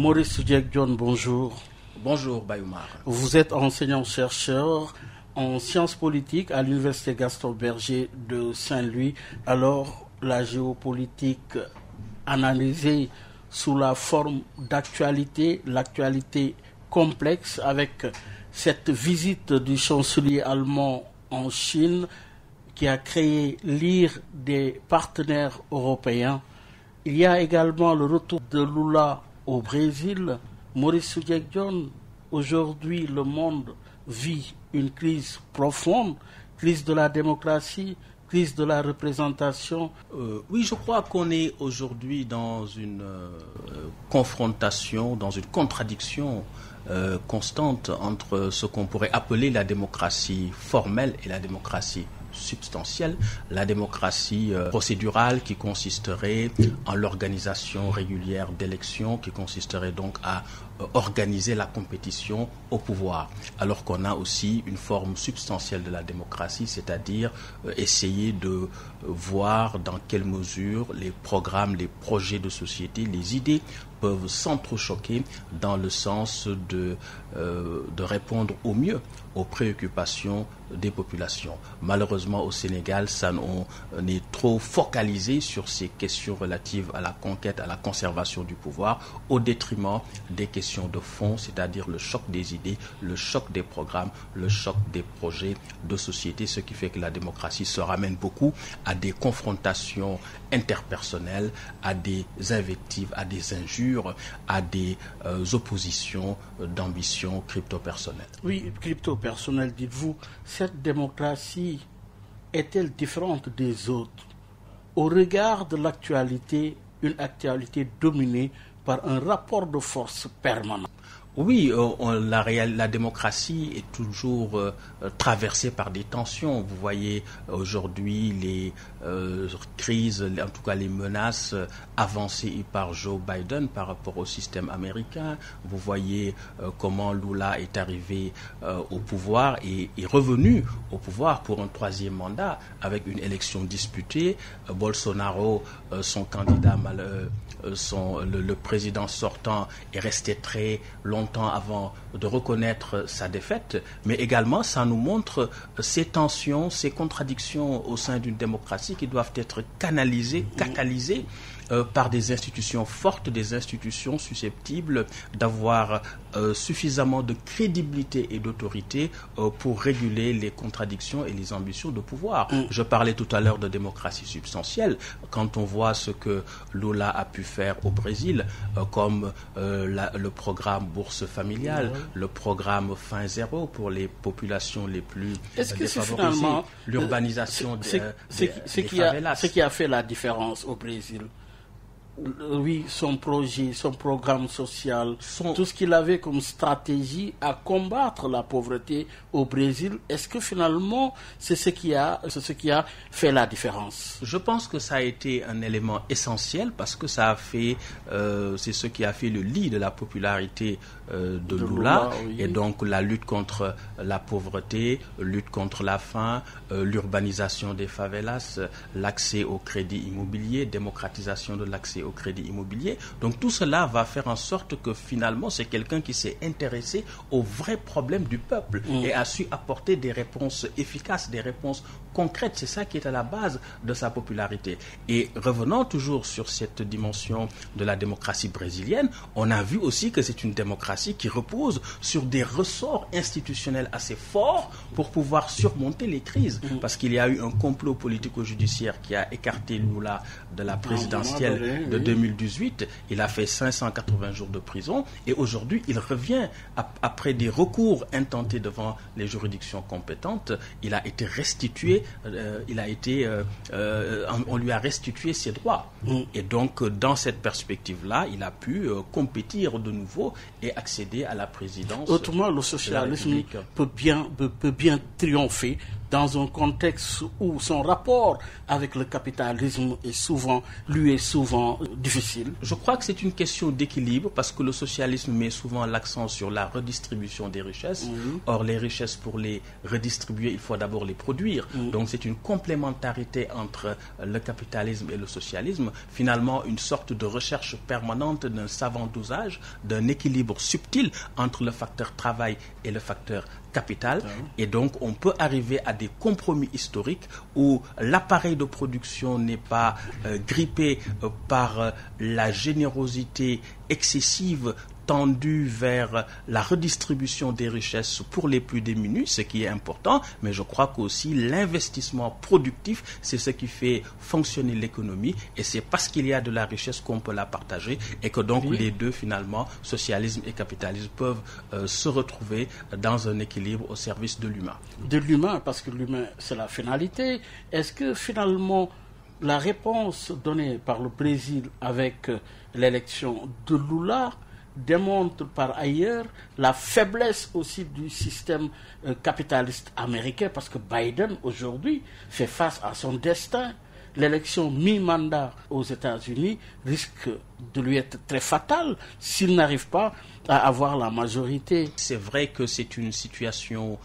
Maurice Djek-John, bonjour. Bonjour Bayoumar. Vous êtes enseignant-chercheur en sciences politiques à l'Université Gaston Berger de Saint-Louis. Alors, la géopolitique analysée sous la forme d'actualité, l'actualité complexe avec cette visite du chancelier allemand en Chine qui a créé l'ire des partenaires européens. Il y a également le retour de Lula au Brésil. Maurice Djek-John, aujourd'hui le monde vit une crise profonde, crise de la démocratie, crise de la représentation. Oui, je crois qu'on est aujourd'hui dans une confrontation, dans une contradiction constante entre ce qu'on pourrait appeler la démocratie formelle et la démocratie substantielle, la démocratie procédurale qui consisterait en l'organisation régulière d'élections, qui consisterait donc à organiser la compétition au pouvoir, alors qu'on a aussi une forme substantielle de la démocratie, c'est-à-dire essayer de voir dans quelle mesure les programmes, les projets de société, les idées peuvent s'entrechoquer dans le sens de répondre au mieux aux préoccupations des populations. Malheureusement, au Sénégal, on est trop focalisé sur ces questions relatives à la conquête, à la conservation du pouvoir, au détriment des questions de fond, c'est-à-dire le choc des idées, le choc des programmes, le choc des projets de société, ce qui fait que la démocratie se ramène beaucoup à des confrontations interpersonnelles, à des invectives, à des injures, à des oppositions d'ambition crypto-personnelle. Oui, crypto-personnelle, dites-vous, cette démocratie est-elle différente des autres au regard de l'actualité, une actualité dominée par un rapport de force permanent? Oui, la démocratie est toujours traversée par des tensions. Vous voyez aujourd'hui les crises, en tout cas les menaces avancées par Joe Biden par rapport au système américain. Vous voyez comment Lula est arrivé au pouvoir et est revenu au pouvoir pour un troisième mandat avec une élection disputée. Bolsonaro, son candidat le président sortant est resté très longtemps avant de reconnaître sa défaite, mais également ça nous montre ces tensions, ces contradictions au sein d'une démocratie qui doivent être canalisées, catalysées par des institutions fortes, des institutions susceptibles d'avoir suffisamment de crédibilité et d'autorité pour réguler les contradictions et les ambitions de pouvoir. Je parlais tout à l'heure de démocratie substantielle. Quand on voit ce que Lula a pu faire au Brésil, comme le programme bourse familiale, le programme Fin Zéro pour les populations les plus défavorisées, l'urbanisation des favelas. Ce qui a fait la différence au Brésil, oui, son projet, son programme social, tout ce qu'il avait comme stratégie à combattre la pauvreté au Brésil, est-ce que finalement c'est ce qui a fait la différence? Je pense que ça a été un élément essentiel parce que c'est ce qui a fait le lit de la popularité de Lula, oui. Et donc la lutte contre la pauvreté, lutte contre la faim, l'urbanisation des favelas, l'accès au crédit immobilier, démocratisation de l'accès au crédit immobilier. Donc tout cela va faire en sorte que finalement c'est quelqu'un qui s'est intéressé aux vrais problèmes du peuple et a su apporter des réponses efficaces, des réponses concrètes. C'est ça qui est à la base de sa popularité. Et revenant toujours sur cette dimension de la démocratie brésilienne, on a vu aussi que c'est une démocratie qui repose sur des ressorts institutionnels assez forts pour pouvoir surmonter les crises. Parce qu'il y a eu un complot politico-judiciaire qui a écarté Lula de la présidentielle de 2018. Il a fait 580 jours de prison et aujourd'hui il revient après des recours intentés devant les juridictions compétentes. Il a été restitué, on lui a restitué ses droits. Et donc dans cette perspective-là, il a pu compétir de nouveau et accéder à la présidence. Autrement, le socialisme peut bien triompher dans un contexte où son rapport avec le capitalisme lui est souvent difficile? Je crois que c'est une question d'équilibre parce que le socialisme met souvent l'accent sur la redistribution des richesses. Or, les richesses, pour les redistribuer, il faut d'abord les produire. Donc, c'est une complémentarité entre le capitalisme et le socialisme. Finalement, une sorte de recherche permanente d'un savant dosage, d'un équilibre subtil entre le facteur travail et le facteur capital. Et donc, on peut arriver à des compromis historiques où l'appareil de production n'est pas grippé par la générosité excessive tendue vers la redistribution des richesses pour les plus démunis, ce qui est important, mais je crois qu'aussi l'investissement productif, c'est ce qui fait fonctionner l'économie, et c'est parce qu'il y a de la richesse qu'on peut la partager, et que donc les deux, finalement, socialisme et capitalisme, peuvent se retrouver dans un équilibre au service de l'humain. De l'humain, parce que l'humain, c'est la finalité. Est-ce que finalement, la réponse donnée par le Brésil avec l'élection de Lula démontre par ailleurs la faiblesse aussi du système capitaliste américain, parce que Biden aujourd'hui fait face à son destin. L'élection mi-mandat aux États-Unis risque de lui être très fatale s'il n'arrive pas à avoir la majorité. C'est vrai que c'est une situation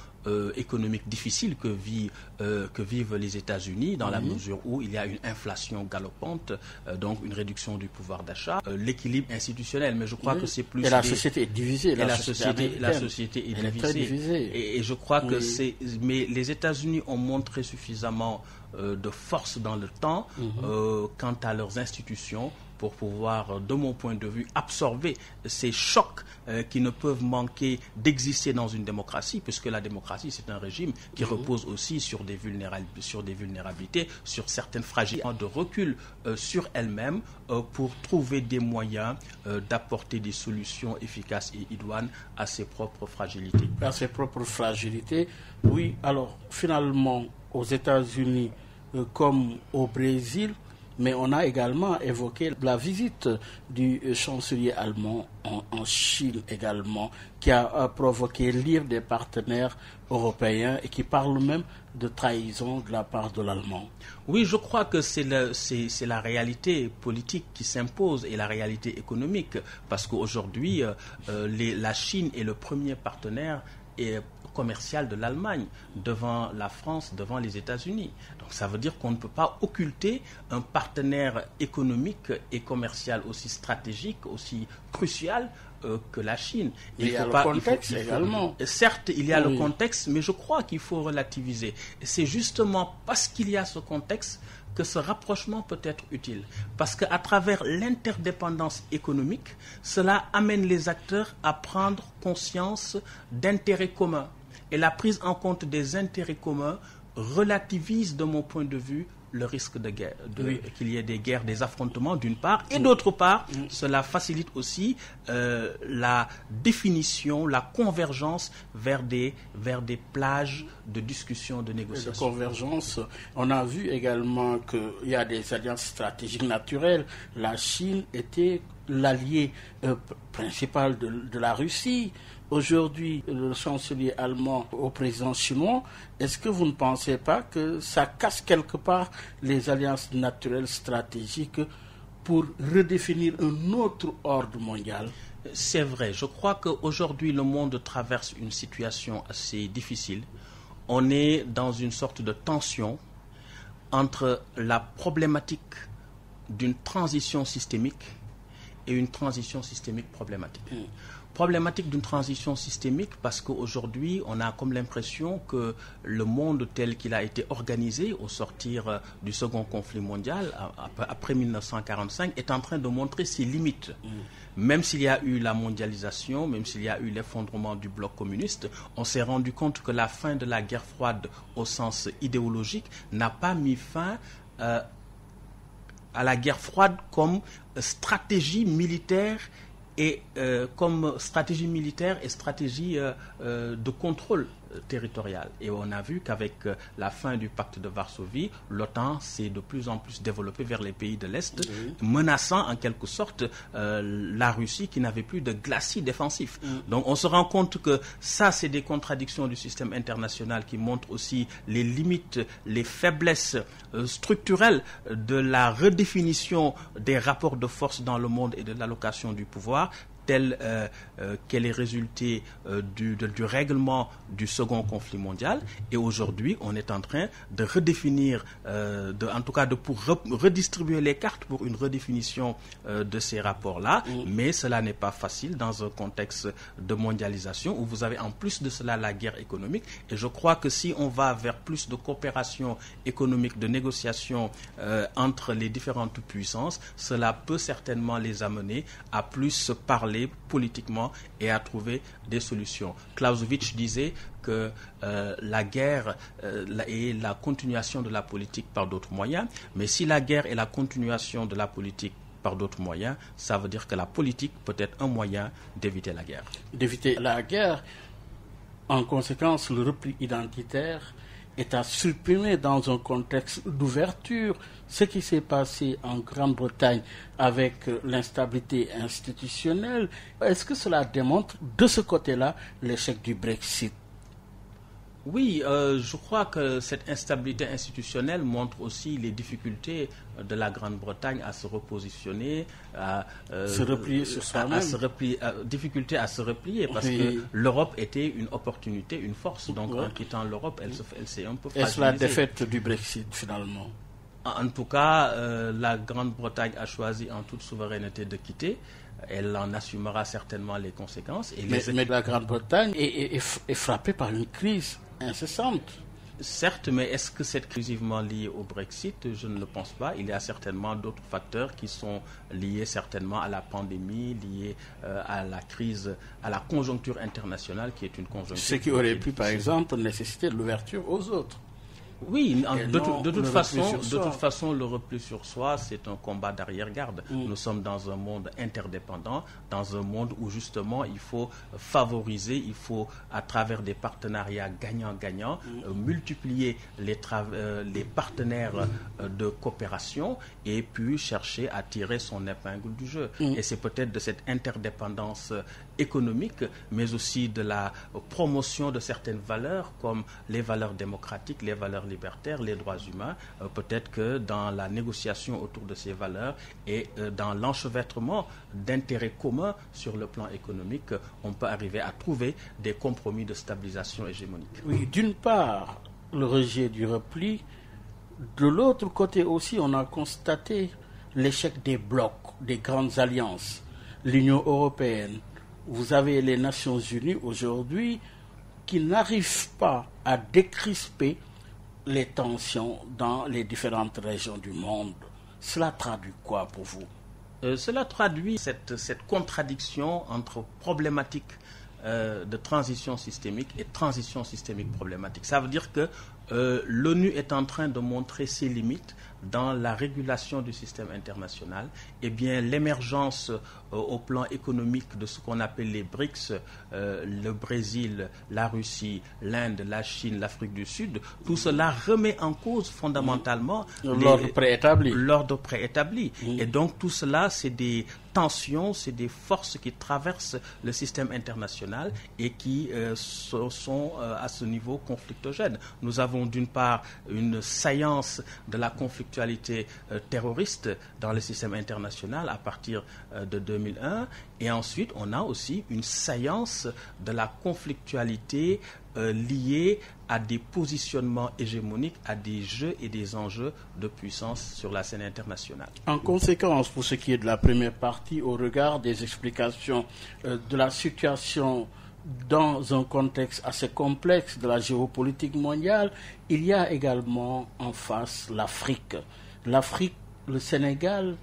économique difficile que vivent les États-Unis, dans la mesure où il y a une inflation galopante, donc une réduction du pouvoir d'achat, l'équilibre institutionnel, mais je crois que c'est plus... Et la société est divisée. Et la société est divisée. Et je crois que c'est... Mais les États-Unis ont montré suffisamment de force dans le temps quant à leurs institutions pour pouvoir, de mon point de vue, absorber ces chocs qui ne peuvent manquer d'exister dans une démocratie, puisque la démocratie, c'est un régime qui repose aussi sur des vulnérabilités, sur certaines fragilités, de recul sur elle-même pour trouver des moyens d'apporter des solutions efficaces et idoines à ses propres fragilités. À ses propres fragilités, oui. Alors, finalement, aux États-Unis comme au Brésil, mais on a également évoqué la visite du chancelier allemand en Chine également, qui a provoqué l'ire des partenaires européens et qui parle même de trahison de la part de l'Allemand. Oui, je crois que c'est la réalité politique qui s'impose et la réalité économique, parce qu'aujourd'hui, la Chine est le premier partenaire commercial de l'Allemagne, devant la France, devant les États-Unis. Donc ça veut dire qu'on ne peut pas occulter un partenaire économique et commercial aussi stratégique, aussi crucial que la Chine. Il y a le contexte également. Certes, il y a le contexte, mais je crois qu'il faut relativiser. Et c'est justement parce qu'il y a ce contexte que ce rapprochement peut être utile. Parce qu'à travers l'interdépendance économique, cela amène les acteurs à prendre conscience d'intérêts communs. Et la prise en compte des intérêts communs relativise, de mon point de vue, le risque de guerre, qu'il y ait des guerres, des affrontements d'une part, et d'autre part, cela facilite aussi la définition, la convergence vers des plages de discussion, de négociation. De convergence, on a vu également qu'il y a des alliances stratégiques naturelles. La Chine était l'allié principal de la Russie. Aujourd'hui, le chancelier allemand au président chinois, est-ce que vous ne pensez pas que ça casse quelque part les alliances naturelles stratégiques pour redéfinir un autre ordre mondial? C'est vrai. Je crois qu'aujourd'hui, le monde traverse une situation assez difficile. On est dans une sorte de tension entre la problématique d'une transition systémique et une transition systémique problématique. Problématique d'une transition systémique parce qu'aujourd'hui, on a comme l'impression que le monde tel qu'il a été organisé au sortir du second conflit mondial, après 1945, est en train de montrer ses limites. Même s'il y a eu la mondialisation, même s'il y a eu l'effondrement du bloc communiste, on s'est rendu compte que la fin de la guerre froide au sens idéologique n'a pas mis fin à la guerre froide comme stratégie militaire et stratégie de contrôle territoriale. Et on a vu qu'avec la fin du pacte de Varsovie, l'OTAN s'est de plus en plus développée vers les pays de l'Est, menaçant en quelque sorte la Russie qui n'avait plus de glacis défensif. Donc on se rend compte que ça, c'est des contradictions du système international qui montrent aussi les limites, les faiblesses structurelles de la redéfinition des rapports de force dans le monde et de l'allocation du pouvoir, tel qu'elle est résultée du règlement du second conflit mondial. Et aujourd'hui, on est en train de redéfinir, pour redistribuer les cartes pour une redéfinition de ces rapports-là. Mais cela n'est pas facile dans un contexte de mondialisation où vous avez en plus de cela la guerre économique. Et je crois que si on va vers plus de coopération économique, de négociation entre les différentes puissances, cela peut certainement les amener à plus se parler politiquement et à trouver des solutions. Clausewitz disait que la guerre est la continuation de la politique par d'autres moyens, mais si la guerre est la continuation de la politique par d'autres moyens, ça veut dire que la politique peut être un moyen d'éviter la guerre. D'éviter la guerre, en conséquence, le repli identitaire est à supprimer dans un contexte d'ouverture. Ce qui s'est passé en Grande-Bretagne avec l'instabilité institutionnelle, est-ce que cela démontre de ce côté-là l'échec du Brexit? Oui, je crois que cette instabilité institutionnelle montre aussi les difficultés de la Grande-Bretagne à se repositionner, à se replier sur soi-même. Difficulté à se replier parce que l'Europe était une opportunité, une force. Donc en quittant l'Europe, elle s'est un peu fragilisée. Est-ce la défaite du Brexit finalement? En tout cas, la Grande-Bretagne a choisi en toute souveraineté de quitter. Elle en assumera certainement les conséquences. Et mais la Grande-Bretagne est frappée par une crise incessante. Certes, mais est-ce que c'est exclusivement lié au Brexit? Je ne le pense pas. Il y a certainement d'autres facteurs qui sont liés certainement à la pandémie, liés à la crise, à la conjoncture internationale qui est une conjoncture... Ce qui aurait pu, par exemple, nécessiter l'ouverture aux autres. Oui, de toute façon, le repli sur soi, c'est un combat d'arrière-garde. Nous sommes dans un monde interdépendant, dans un monde où justement il faut favoriser, il faut à travers des partenariats gagnant-gagnant, multiplier les partenaires de coopération et puis chercher à tirer son épingle du jeu. Et c'est peut-être de cette interdépendance économique, mais aussi de la promotion de certaines valeurs comme les valeurs démocratiques, les valeurs libertaires, les droits humains. Peut-être que dans la négociation autour de ces valeurs et dans l'enchevêtrement d'intérêts communs sur le plan économique, on peut arriver à trouver des compromis de stabilisation hégémonique. Oui, d'une part, le rejet du repli. De l'autre côté aussi, on a constaté l'échec des blocs, des grandes alliances. L'Union européenne, vous avez les Nations Unies aujourd'hui qui n'arrivent pas à décrisper les tensions dans les différentes régions du monde. Cela traduit quoi pour vous? Cela traduit cette contradiction entre problématique de transition systémique et transition systémique problématique. Ça veut dire que l'ONU est en train de montrer ses limites dans la régulation du système international. Eh bien, l'émergence au plan économique de ce qu'on appelle les BRICS, le Brésil, la Russie, l'Inde, la Chine, l'Afrique du Sud, tout cela remet en cause fondamentalement l'ordre préétabli. Et donc tout cela, c'est des tensions, c'est des forces qui traversent le système international et qui sont à ce niveau conflictogènes. Nous avons d'une part une saillance de la conflictualité terroriste dans le système international à partir de 2001 et ensuite on a aussi une saillance de la conflictualité liée à des positionnements hégémoniques, à des jeux et des enjeux de puissance sur la scène internationale. En conséquence, pour ce qui est de la première partie, au regard des explications de la situation dans un contexte assez complexe de la géopolitique mondiale, il y a également en face l'Afrique. L'Afrique, le Sénégal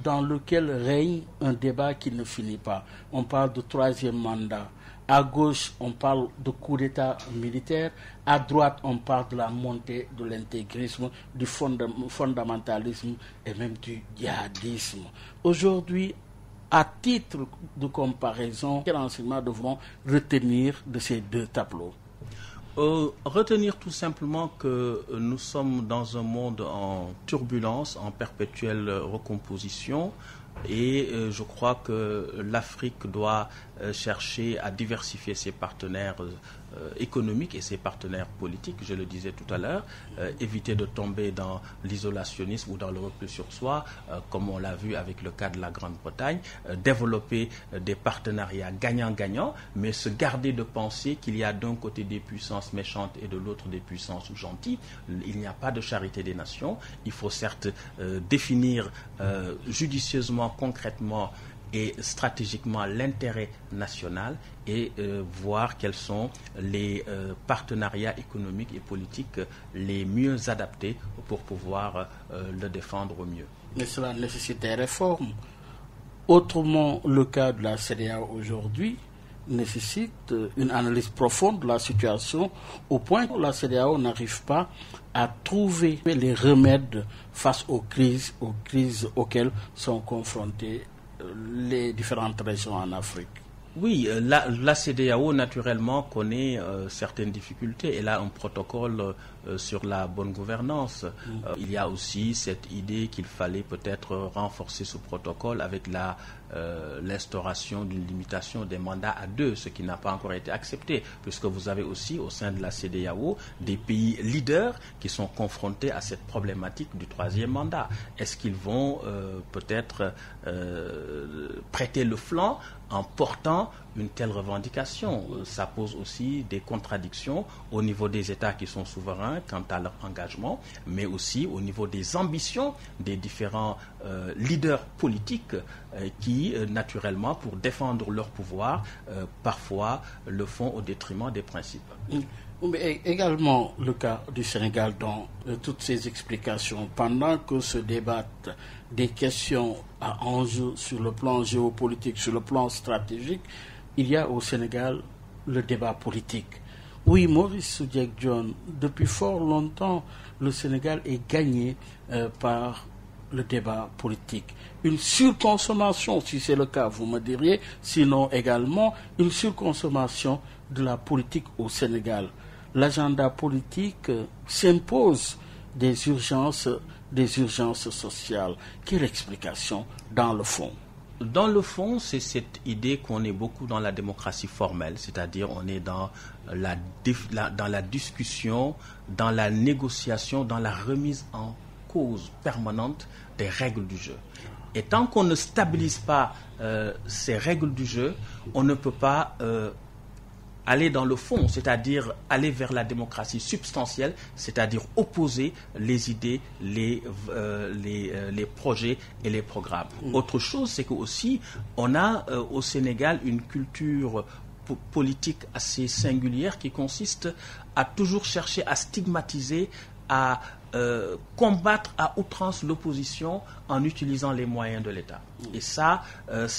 dans lequel règne un débat qui ne finit pas. On parle de troisième mandat. À gauche, on parle de coup d'État militaire. À droite, on parle de la montée de l'intégrisme, du fondamentalisme et même du djihadisme. Aujourd'hui, À titre de comparaison, quel enseignement devront retenir de ces deux tableaux? Retenir tout simplement que nous sommes dans un monde en turbulence, en perpétuelle recomposition, et je crois que l'Afrique doit chercher à diversifier ses partenaires économiques et ses partenaires politiques, je le disais tout à l'heure, éviter de tomber dans l'isolationnisme ou dans le repli sur soi, comme on l'a vu avec le cas de la Grande-Bretagne, développer des partenariats gagnant-gagnant, mais se garder de penser qu'il y a d'un côté des puissances méchantes et de l'autre des puissances gentilles. Il n'y a pas de charité des nations. Il faut certes définir judicieusement, concrètement et stratégiquement l'intérêt national et voir quels sont les partenariats économiques et politiques les mieux adaptés pour pouvoir le défendre au mieux. Mais cela nécessite des réformes. Autrement, le cas de la CEDEAO aujourd'hui nécessite une analyse profonde de la situation au point où la CEDEAO n'arrive pas à trouver les remèdes face aux crises auxquelles sont confrontées les différentes régions en Afrique. Oui, la CEDEAO naturellement connaît certaines difficultés. Elle a un protocole sur la bonne gouvernance. Il y a aussi cette idée qu'il fallait peut-être renforcer ce protocole avec l'instauration d'une limitation des mandats à 2, ce qui n'a pas encore été accepté, puisque vous avez aussi au sein de la CEDEAO des pays leaders qui sont confrontés à cette problématique du 3e mandat. Est-ce qu'ils vont peut-être prêter le flanc en portant une telle revendication? Ça pose aussi des contradictions au niveau des États qui sont souverains quant à leur engagement, mais aussi au niveau des ambitions des différents leaders politiques qui, naturellement, pour défendre leur pouvoir, parfois le font au détriment des principes. Mais également le cas du Sénégal dans toutes ces explications, pendant que se débattent des questions à enjeu sur le plan géopolitique, sur le plan stratégique, il y a au Sénégal le débat politique. Oui, Maurice Soudieck-Dione, depuis fort longtemps, le Sénégal est gagné par le débat politique. Une surconsommation, si c'est le cas, vous me diriez, sinon également une surconsommation de la politique au Sénégal. L'agenda politique s'impose des urgences sociales. Quelle explication dans le fond? Dans le fond, c'est cette idée qu'on est beaucoup dans la démocratie formelle, c'est-à-dire on est dans la discussion, dans la négociation, dans la remise en cause permanente des règles du jeu. Et tant qu'on ne stabilise pas ces règles du jeu, on ne peut pas aller dans le fond, c'est-à-dire aller vers la démocratie substantielle, c'est-à-dire opposer les idées, les projets et les programmes. Autre chose, c'est que aussi on a au Sénégal une culture politique assez singulière qui consiste à toujours chercher à stigmatiser, à combattre à outrance l'opposition en utilisant les moyens de l'État. Et ça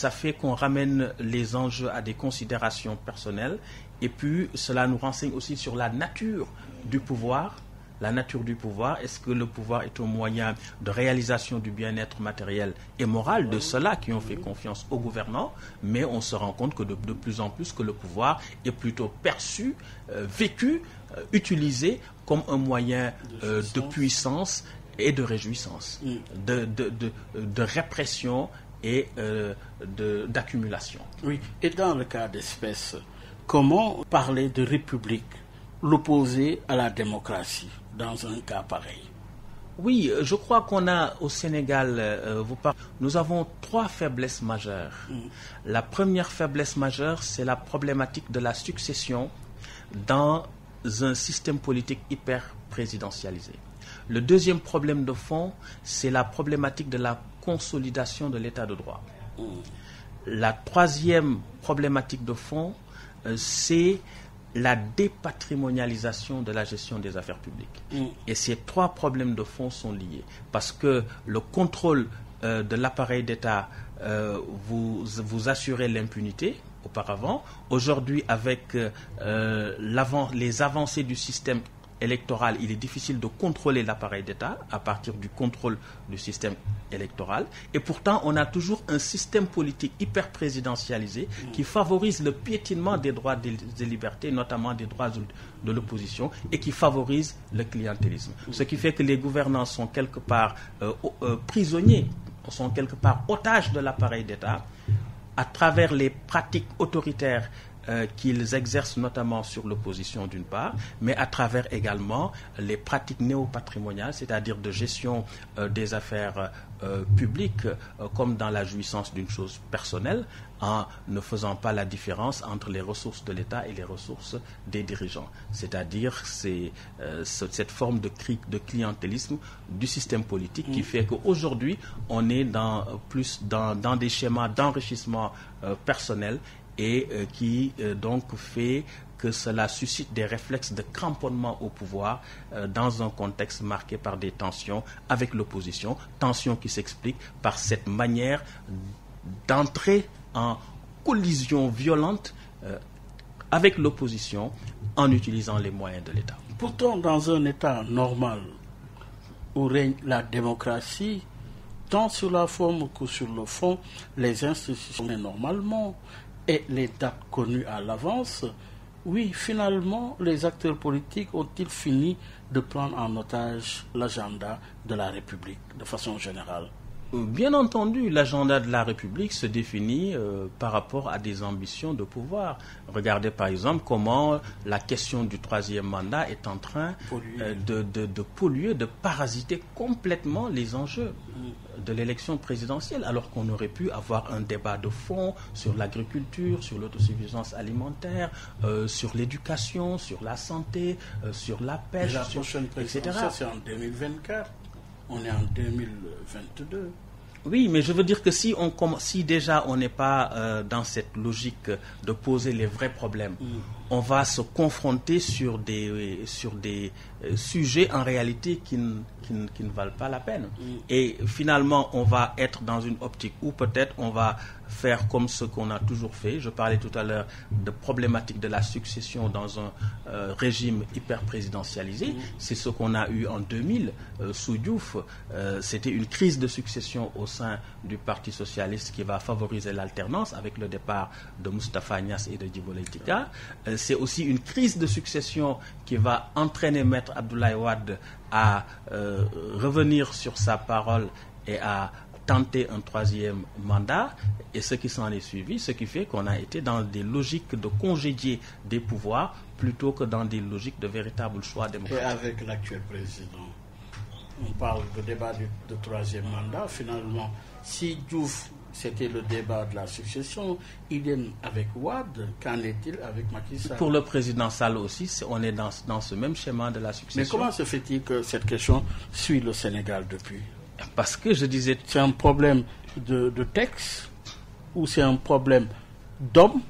fait qu'on ramène les enjeux à des considérations personnelles. Et puis, cela nous renseigne aussi sur la nature du pouvoir. La nature du pouvoir, est-ce que le pouvoir est un moyen de réalisation du bien-être matériel et moral de ceux-là qui ont fait confiance aux gouvernants? Mais on se rend compte que de plus en plus que le pouvoir est plutôt perçu, vécu, utilisé comme un moyen de puissance et de réjouissance, de répression et d'accumulation. Oui, et dans le cas d'espèce, comment parler de république, l'opposer à la démocratie dans un cas pareil? Oui, je crois qu'on a au Sénégal, nous avons 3 faiblesses majeures. La première faiblesse majeure, c'est la problématique de la succession dans un système politique hyper présidentialisé. Le deuxième problème de fond, c'est la problématique de la consolidation de l'état de droit. La troisième problématique de fond, c'est la dépatrimonialisation de la gestion des affaires publiques. Et ces 3 problèmes de fond sont liés. Parce que le contrôle de l'appareil d'État, vous assurez l'impunité auparavant. Aujourd'hui, avec les avancées du système électoral, il est difficile de contrôler l'appareil d'État à partir du contrôle du système électoral. Et pourtant, on a toujours un système politique hyper présidentialisé qui favorise le piétinement des droits et des libertés, notamment des droits de l'opposition, et qui favorise le clientélisme. Ce qui fait que les gouvernants sont quelque part prisonniers, sont quelque part otages de l'appareil d'État à travers les pratiques autoritaires qu'ils exercent notamment sur l'opposition d'une part, mais à travers également les pratiques néopatrimoniales, c'est-à-dire de gestion des affaires publiques comme dans la jouissance d'une chose personnelle, en ne faisant pas la différence entre les ressources de l'État et les ressources des dirigeants. C'est-à-dire cette forme de clientélisme du système politique qui fait qu'aujourd'hui, on est dans des schémas d'enrichissement personnel et qui donc fait que cela suscite des réflexes de cramponnement au pouvoir dans un contexte marqué par des tensions avec l'opposition, tensions qui s'expliquent par cette manière d'entrer en collision violente avec l'opposition en utilisant les moyens de l'État. Pourtant, dans un État normal où règne la démocratie, tant sur la forme que sur le fond, les institutions normalement et les dates connues à l'avance, oui, finalement, les acteurs politiques ont-ils fini de prendre en otage l'agenda de la République de façon générale? Bien entendu, l'agenda de la République se définit par rapport à des ambitions de pouvoir. Regardez par exemple comment la question du troisième mandat est en train de polluer, de parasiter complètement les enjeux de l'élection présidentielle, alors qu'on aurait pu avoir un débat de fond sur l'agriculture, sur l'autosuffisance alimentaire, sur l'éducation, sur la santé, sur la pêche, la prochaine présidentielle, c'est en 2024. On est en 2022. Oui, mais je veux dire que si déjà on n'est pas dans cette logique de poser les vrais problèmes, on va se confronter sur des sujets en réalité qui ne valent pas la peine. Et finalement, on va être dans une optique où peut-être on va faire comme ce qu'on a toujours fait. Je parlais tout à l'heure de problématique de la succession dans un régime hyper présidentialisé. C'est ce qu'on a eu en 2000 sous Diouf. C'était une crise de succession au sein du Parti socialiste qui va favoriser l'alternance avec le départ de Moustapha Niasse et de Djibo Leyti Ka. C'est aussi une crise de succession qui va entraîner Maître Abdoulaye Wade à revenir sur sa parole et à tenter un troisième mandat, et ce qui s'en est suivi, ce qui fait qu'on a été dans des logiques de congédier des pouvoirs plutôt que dans des logiques de véritable choix démocratique. Et avec l'actuel président, on parle de débat de troisième mandat. Finalement, si Diouf, c'était le débat de la succession, idem avec Wade, qu'en est-il avec Macky Sall? Pour le président Sall aussi, on est dans ce même schéma de la succession. Mais comment se fait-il que cette question suit le Sénégal depuis? Parce que je disais... C'est un problème de texte ou c'est un problème d'homme,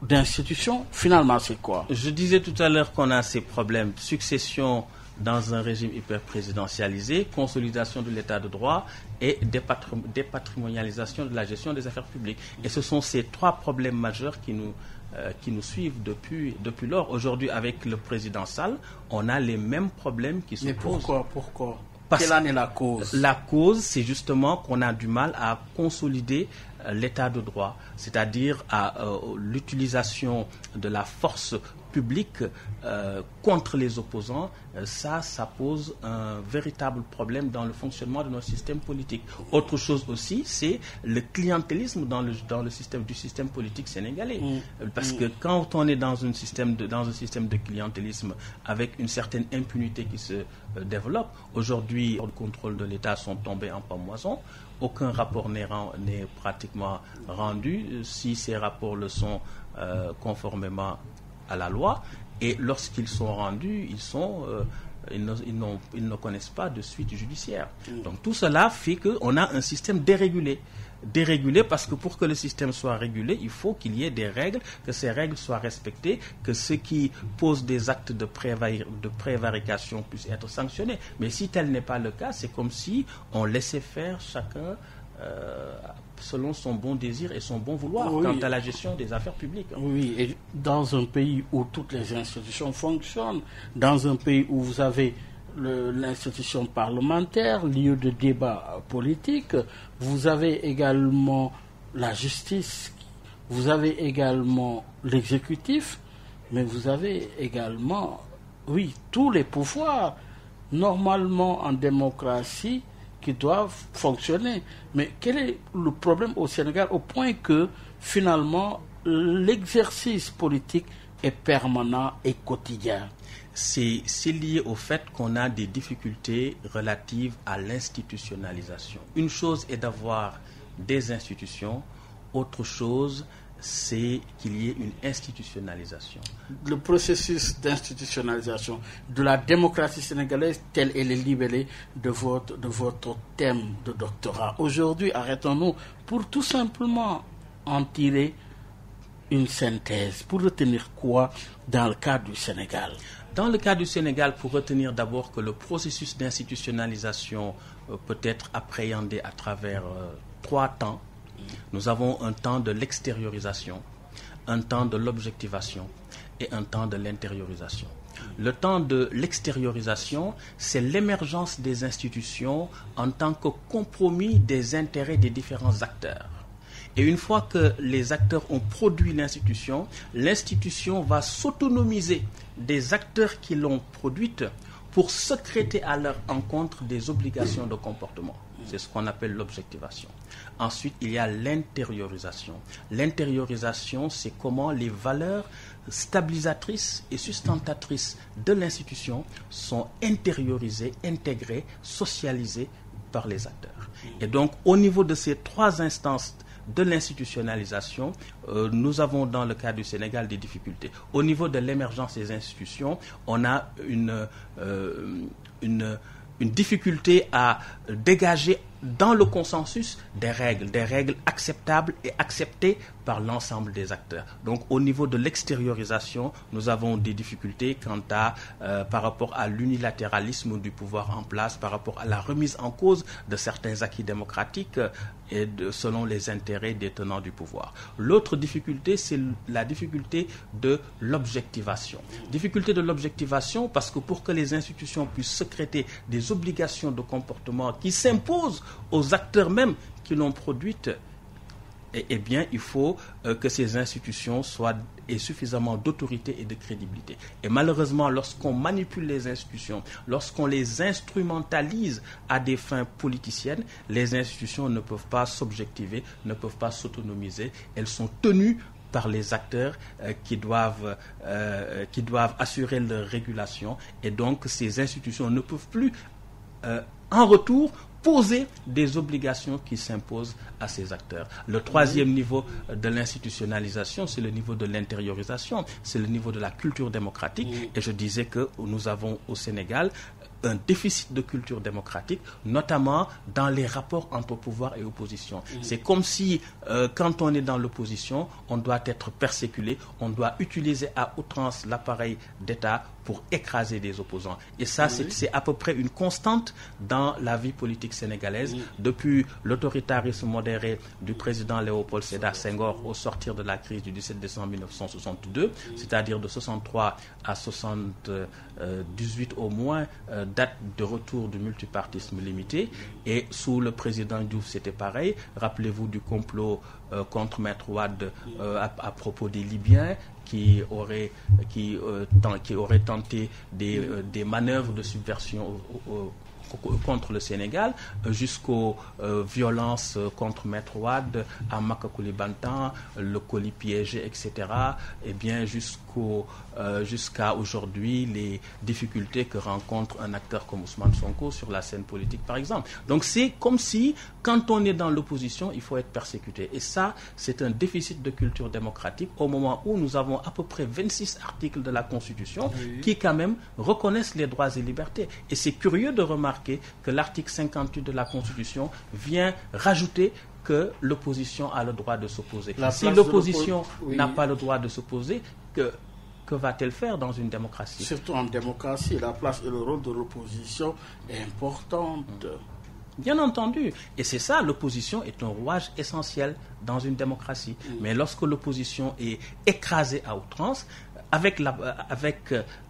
d'institution? Finalement, c'est quoi? Je disais tout à l'heure qu'on a ces problèmes de succession dans un régime hyper présidentialisé, consolidation de l'état de droit et dépatrimonialisation de la gestion des affaires publiques. Et ce sont ces trois problèmes majeurs qui nous suivent depuis lors. Aujourd'hui, avec le président Sall, on a les mêmes problèmes qui se posent. Mais pourquoi Quelle en est la cause? La cause, c'est justement qu'on a du mal à consolider l'état de droit, c'est-à-dire à l'utilisation de la force publique contre les opposants. Ça pose un véritable problème dans le fonctionnement de notre système politique. Autre chose aussi, c'est le clientélisme dans le système politique sénégalais. Parce que quand on est dans un système de clientélisme avec une certaine impunité qui se développe, aujourd'hui, les contrôles de l'État sont tombés en pamoison. Aucun rapport n'est pratiquement rendu. Si ces rapports le sont conformément à la loi, et lorsqu'ils sont rendus, ils ne connaissent pas de suite judiciaire. Donc tout cela fait qu'on a un système dérégulé parce que pour que le système soit régulé, il faut qu'il y ait des règles, que ces règles soient respectées, que ceux qui posent des actes de prévarication puissent être sanctionnés. Mais si tel n'est pas le cas, c'est comme si on laissait faire chacun selon son bon désir et son bon vouloir quant à la gestion des affaires publiques. Oui, et dans un pays où toutes les institutions fonctionnent, dans un pays où vous avez l'institution parlementaire, lieu de débat politique, vous avez également la justice, vous avez également l'exécutif, mais vous avez également, tous les pouvoirs, normalement en démocratie, qui doivent fonctionner. Mais quel est le problème au Sénégal au point que finalement l'exercice politique est permanent et quotidien? C'est lié au fait qu'on a des difficultés relatives à l'institutionnalisation. Une chose est d'avoir des institutions, autre chose c'est qu'il y ait une institutionnalisation. Le processus d'institutionnalisation de la démocratie sénégalaise, tel elle est libellée de votre thème de doctorat. Aujourd'hui, arrêtons-nous pour tout simplement en tirer une synthèse. Pour retenir quoi dans le cas du Sénégal? Dans le cas du Sénégal, pour retenir d'abord que le processus d'institutionnalisation peut être appréhendé à travers 3 temps. Nous avons un temps de l'extériorisation, un temps de l'objectivation et un temps de l'intériorisation. Le temps de l'extériorisation, c'est l'émergence des institutions en tant que compromis des intérêts des différents acteurs. Et une fois que les acteurs ont produit l'institution va s'autonomiser des acteurs qui l'ont produite pour secréter à leur encontre des obligations de comportement. C'est ce qu'on appelle l'objectivation. Ensuite, il y a l'intériorisation. L'intériorisation, c'est comment les valeurs stabilisatrices et sustentatrices de l'institution sont intériorisées, intégrées, socialisées par les acteurs. Et donc, au niveau de ces 3 instances de l'institutionnalisation, nous avons dans le cas du Sénégal des difficultés. Au niveau de l'émergence des institutions, on a une difficulté à dégager dans le consensus des règles acceptables et acceptées par l'ensemble des acteurs. Donc au niveau de l'extériorisation, nous avons des difficultés par rapport à l'unilatéralisme du pouvoir en place, par rapport à la remise en cause de certains acquis démocratiques selon les intérêts des tenants du pouvoir. L'autre difficulté, c'est la difficulté de l'objectivation. Difficulté de l'objectivation parce que pour que les institutions puissent secréter des obligations de comportement qui s'imposent aux acteurs même qui l'ont produite, eh bien, il faut que ces institutions aient suffisamment d'autorité et de crédibilité. Et malheureusement, lorsqu'on manipule les institutions, lorsqu'on les instrumentalise à des fins politiciennes, les institutions ne peuvent pas s'objectiver, ne peuvent pas s'autonomiser. Elles sont tenues par les acteurs qui doivent assurer leur régulation. Et donc, ces institutions ne peuvent plus, en retour, poser des obligations qui s'imposent à ces acteurs. Le 3e niveau de l'institutionnalisation, c'est le niveau de l'intériorisation, c'est le niveau de la culture démocratique. Et je disais que nous avons au Sénégal un déficit de culture démocratique, notamment dans les rapports entre pouvoir et opposition. C'est comme si, quand on est dans l'opposition, on doit être persécuté, on doit utiliser à outrance l'appareil d'État pour écraser des opposants. Et ça, c'est à peu près une constante dans la vie politique sénégalaise, depuis l'autoritarisme modéré du président Léopold Sédar Senghor au sortir de la crise du 17 décembre 1962, c'est-à-dire de 63 à 78 au moins, date de retour du multipartisme limité. Et sous le président Diouf, c'était pareil. Rappelez-vous du complot contre Maître Wade à propos des Libyens qui auraient tenté des manœuvres de subversion contre le Sénégal, jusqu'aux violences contre Maître Wade à Makacouli-Bantan, le colis piégé, etc. Et bien jusqu'à aujourd'hui les difficultés que rencontre un acteur comme Ousmane Sonko sur la scène politique, par exemple. Donc c'est comme si, quand on est dans l'opposition, il faut être persécuté. Et ça, c'est un déficit de culture démocratique au moment où nous avons à peu près 26 articles de la Constitution qui, quand même, reconnaissent les droits et libertés. Et c'est curieux de remarquer que l'article 58 de la Constitution vient rajouter que l'opposition a le droit de s'opposer. Si l'opposition n'a pas le droit de s'opposer, que va-t-elle faire dans une démocratie? Surtout en démocratie, la place et le rôle de l'opposition est importante. Bien entendu. Et c'est ça, l'opposition est un rouage essentiel dans une démocratie. Mais lorsque l'opposition est écrasée à outrance, avec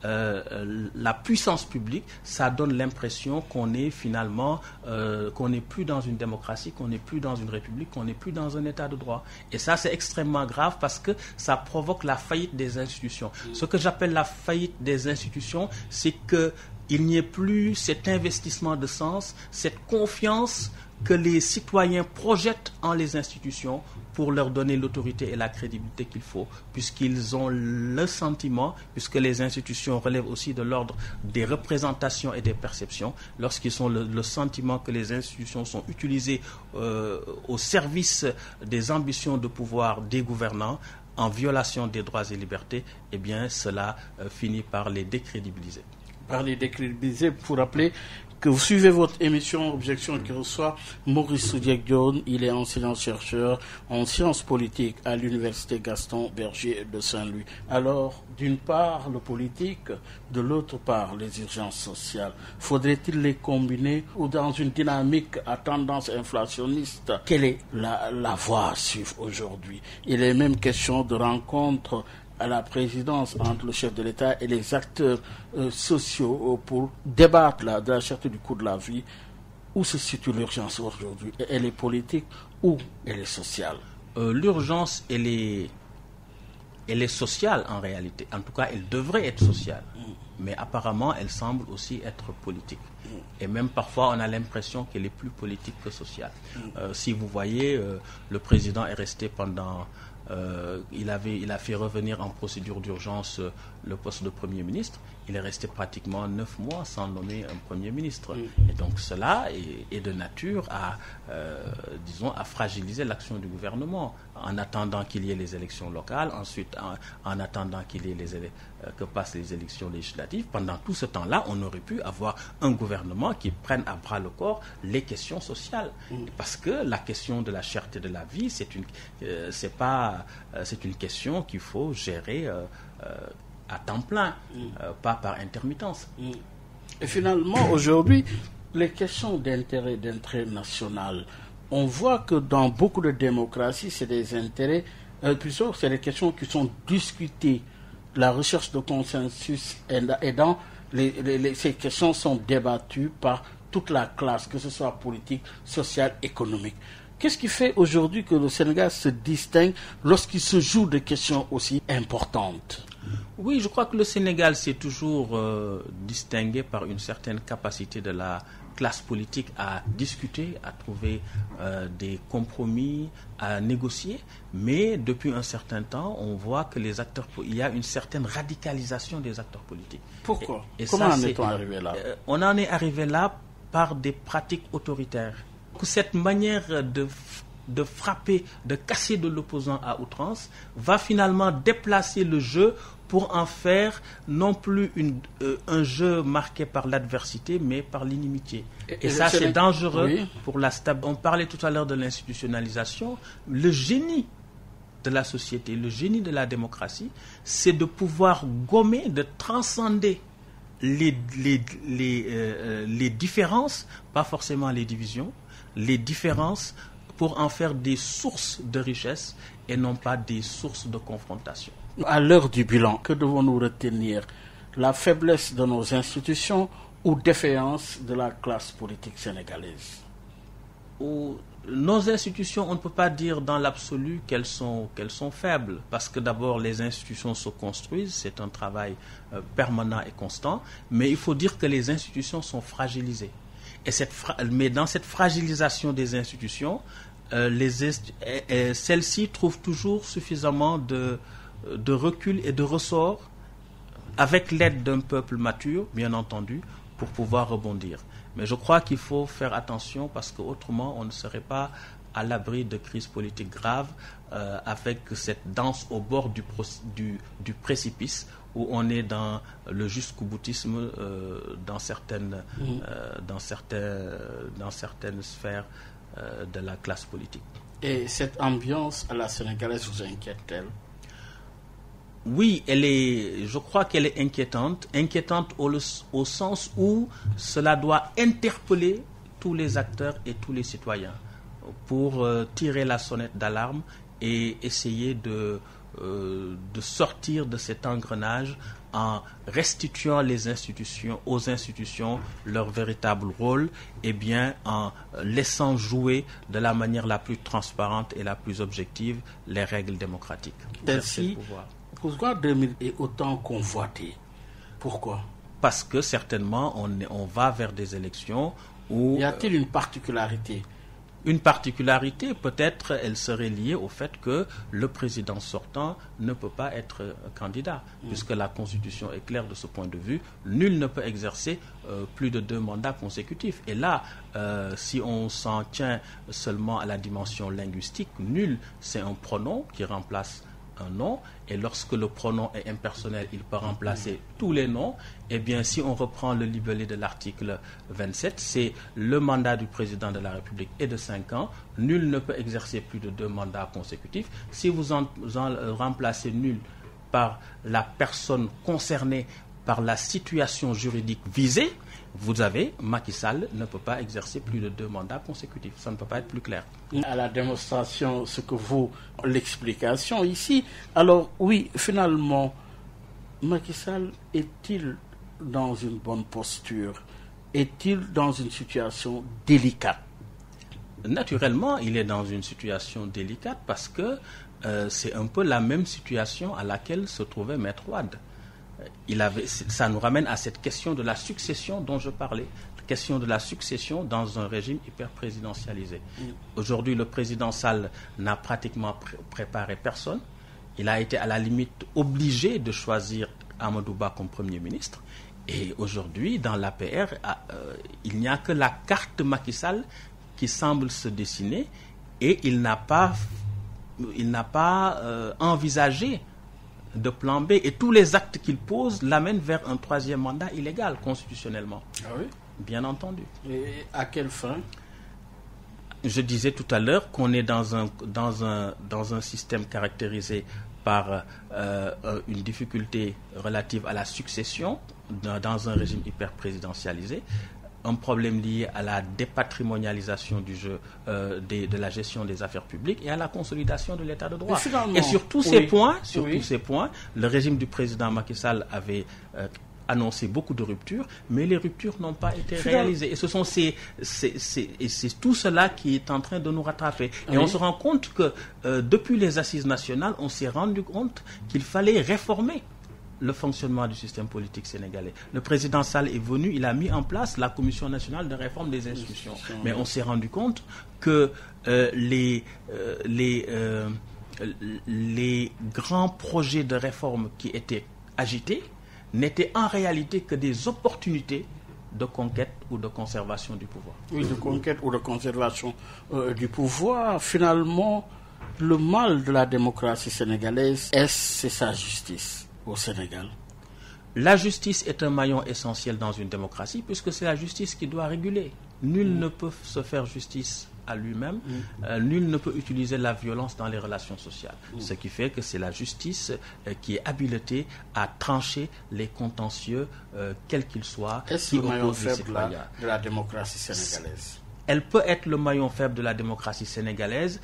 la puissance publique, ça donne l'impression qu'on est finalement, qu'on n'est plus dans une démocratie, qu'on n'est plus dans une république, qu'on n'est plus dans un état de droit. Et ça, c'est extrêmement grave parce que ça provoque la faillite des institutions. Ce que j'appelle la faillite des institutions, c'est qu'il n'y ait plus cet investissement de sens, cette confiance que les citoyens projettent en les institutions pour leur donner l'autorité et la crédibilité qu'il faut, puisqu'ils ont le sentiment, puisque les institutions relèvent aussi de l'ordre des représentations et des perceptions, lorsqu'ils ont le sentiment que les institutions sont utilisées au service des ambitions de pouvoir des gouvernants, en violation des droits et libertés, eh bien cela finit par les décrédibiliser. Par les décrédibiliser, pour rappeler que vous suivez votre émission Objection qui reçoit Maurice Soudiek-Dione. Il est enseignant-chercheur en sciences politiques à l'université Gaston Berger de Saint-Louis. Alors, d'une part, le politique, de l'autre part, les urgences sociales. Faudrait-il les combiner ou dans une dynamique à tendance inflationniste? Quelle est la voie à suivre aujourd'hui? Il est même question de rencontre à la présidence entre le chef de l'État et les acteurs sociaux pour débattre de la cherté du coût de la vie. Où se situe l'urgence aujourd'hui? Elle est politique ou elle est sociale? L'urgence, elle est sociale en réalité. En tout cas, elle devrait être sociale. Mais apparemment, elle semble aussi être politique. Et même parfois, on a l'impression qu'elle est plus politique que sociale. Si vous voyez, le président est resté pendant... il a fait revenir en procédure d'urgence le poste de Premier ministre. Il est resté pratiquement 9 mois sans nommer un Premier ministre. Et donc cela est de nature à fragiliser l'action du gouvernement en attendant qu'il y ait les élections locales, ensuite en attendant qu'il y ait que passent les élections législatives. Pendant tout ce temps-là, on aurait pu avoir un gouvernement qui prenne à bras le corps les questions sociales. Parce que la question de la cherté de la vie, c'est une question qu'il faut gérer à temps plein, pas par intermittence. Et finalement, aujourd'hui, les questions d'intérêt national, on voit que dans beaucoup de démocraties, c'est des intérêts, plutôt c'est des questions qui sont discutées. La recherche de consensus aidant, ces questions sont débattues par toute la classe, que ce soit politique, sociale, économique. Qu'est-ce qui fait aujourd'hui que le Sénégal se distingue lorsqu'il se joue de questions aussi importantes? Oui, je crois que le Sénégal s'est toujours distingué par une certaine capacité de la classe politique à discuter, à trouver des compromis, à négocier. Mais depuis un certain temps, on voit que il y a une certaine radicalisation des acteurs politiques. Pourquoi? Comment en est-on arrivé là? On en est arrivé là par des pratiques autoritaires. Cette manière de frapper, de casser de l'opposant à outrance, va finalement déplacer le jeu pour en faire non plus un jeu marqué par l'adversité, mais par l'inimitié. Et ça, c'est dangereux pour la stabilité. On parlait tout à l'heure de l'institutionnalisation. Le génie de la société, le génie de la démocratie, c'est de pouvoir gommer, de transcender les différences, pas forcément les divisions, les différences pour en faire des sources de richesse et non pas des sources de confrontation. À l'heure du bilan, que devons-nous retenir? La faiblesse de nos institutions ou défaillance de la classe politique sénégalaise? Nos institutions, on ne peut pas dire dans l'absolu qu'elles sont faibles, parce que d'abord les institutions se construisent, c'est un travail permanent et constant, mais il faut dire que les institutions sont fragilisées. Mais dans cette fragilisation des institutions, celles-ci trouvent toujours suffisamment de recul et de ressort, avec l'aide d'un peuple mature, bien entendu, pour pouvoir rebondir. Mais je crois qu'il faut faire attention parce qu'autrement, on ne serait pas à l'abri de crises politiques graves avec cette danse au bord du précipice où on est dans le jusqu'au-boutisme dans certaines sphères de la classe politique. Et cette ambiance à la sénégalaise vous inquiète-t-elle? Oui, je crois qu'elle est inquiétante au sens où cela doit interpeller tous les acteurs et tous les citoyens pour tirer la sonnette d'alarme et essayer de sortir de cet engrenage en restituant aux institutions leur véritable rôle et bien en laissant jouer de la manière la plus transparente et la plus objective les règles démocratiques. Ainsi, pourquoi 2000 est autant convoité? Pourquoi? Parce que certainement on va vers des élections où... Y a-t-il une particularité? Une particularité, peut-être, elle serait liée au fait que le président sortant ne peut pas être candidat, puisque la Constitution est claire de ce point de vue. Nul ne peut exercer plus de 2 mandats consécutifs. Et là, si on s'en tient seulement à la dimension linguistique, nul, c'est un pronom qui remplace un nom, et lorsque le pronom est impersonnel, il peut remplacer tous les noms. Eh bien, si on reprend le libellé de l'article 27, c'est le mandat du président de la République est de 5 ans. Nul ne peut exercer plus de 2 mandats consécutifs. Si vous remplacez nul par la personne concernée par la situation juridique visée, vous avez Macky Sall ne peut pas exercer plus de 2 mandats consécutifs. Ça ne peut pas être plus clair. À la démonstration, ce que vaut l'explication ici. Alors oui, finalement, Macky Sall est-il dans une bonne posture? Est-il dans une situation délicate? Naturellement, il est dans une situation délicate parce que c'est un peu la même situation à laquelle se trouvait Maître Wade. Ça nous ramène à cette question de la succession dont je parlais, la question de la succession dans un régime hyper-présidentialisé. Aujourd'hui, le président Sall n'a pratiquement préparé personne. Il a été à la limite obligé de choisir Amadou Ba comme Premier ministre. Et aujourd'hui, dans l'APR, il n'y a que la carte Macky Sall qui semble se dessiner et il n'a pas envisagé de plan B, et tous les actes qu'il pose l'amènent vers un 3e mandat illégal constitutionnellement. Ah oui? Bien entendu. Et à quelle fin? Je disais tout à l'heure qu'on est dans un système caractérisé par une difficulté relative à la succession dans un régime hyper présidentialisé, un problème lié à la dépatrimonialisation du jeu de la gestion des affaires publiques et à la consolidation de l'état de droit. Et sur tous ces points, le régime du président Macky Sall avait annoncé beaucoup de ruptures, mais les ruptures n'ont pas été réalisées. Et c'est tout cela qui est en train de nous rattraper. Et on se rend compte que depuis les assises nationales, on s'est rendu compte qu'il fallait réformer le fonctionnement du système politique sénégalais. Le président Sall est venu, il a mis en place la Commission nationale de réforme des institutions. Mais on s'est rendu compte que les grands projets de réforme qui étaient agités n'étaient en réalité que des opportunités de conquête ou de conservation du pouvoir. Oui, de conquête ou de conservation du pouvoir. Finalement, le mal de la démocratie sénégalaise, c'est sa justice au Sénégal? La justice est un maillon essentiel dans une démocratie puisque c'est la justice qui doit réguler. Nul ne peut se faire justice à lui-même, nul ne peut utiliser la violence dans les relations sociales. Ce qui fait que c'est la justice qui est habilitée à trancher les contentieux, quels qu'ils soient. Est-ce le maillon faible de la démocratie sénégalaise? Elle peut être le maillon faible de la démocratie sénégalaise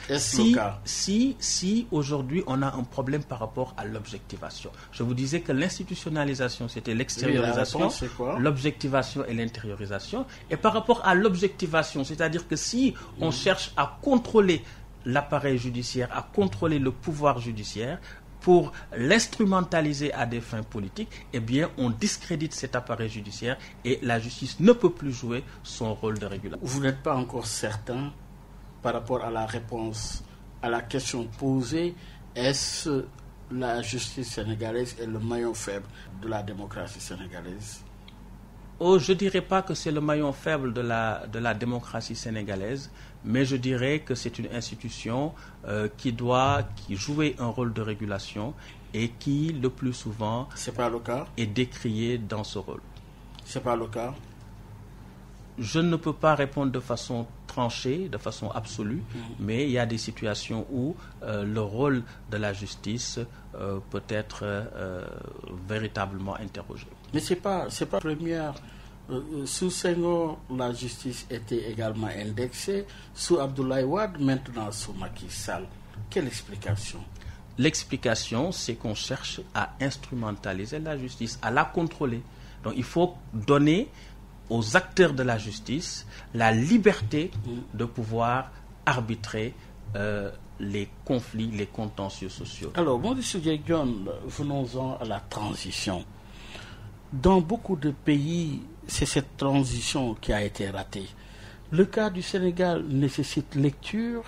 si aujourd'hui on a un problème par rapport à l'objectivation. Je vous disais que l'institutionnalisation c'était l'extériorisation, l'objectivation et l'intériorisation. Et par rapport à l'objectivation, c'est-à-dire que si on cherche à contrôler l'appareil judiciaire, à contrôler le pouvoir judiciaire, pour l'instrumentaliser à des fins politiques, eh bien, on discrédite cet appareil judiciaire et la justice ne peut plus jouer son rôle de régulateur. Vous n'êtes pas encore certain par rapport à la réponse à la question posée, est-ce la justice sénégalaise est le maillon faible de la démocratie sénégalaise? Oh, je ne dirais pas que c'est le maillon faible de la démocratie sénégalaise, mais je dirais que c'est une institution qui jouer un rôle de régulation et qui, le plus souvent, est décriée dans ce rôle. Ce n'est pas le cas? Je ne peux pas répondre de façon tranchée, de façon absolue, mais il y a des situations où le rôle de la justice peut être véritablement interrogé. Mais c'est pas la première Sous Senghor, la justice était également indexée. Sous Abdoulaye Wade, maintenant sous Macky Sall. Quelle explication? L'explication, c'est qu'on cherche à instrumentaliser la justice, à la contrôler. Donc il faut donner aux acteurs de la justice la liberté de pouvoir arbitrer les conflits, les contentieux sociaux. Alors, Maurice Diagne, venons-en à la transition. Dans beaucoup de pays, c'est cette transition qui a été ratée. Le cas du Sénégal nécessite lecture.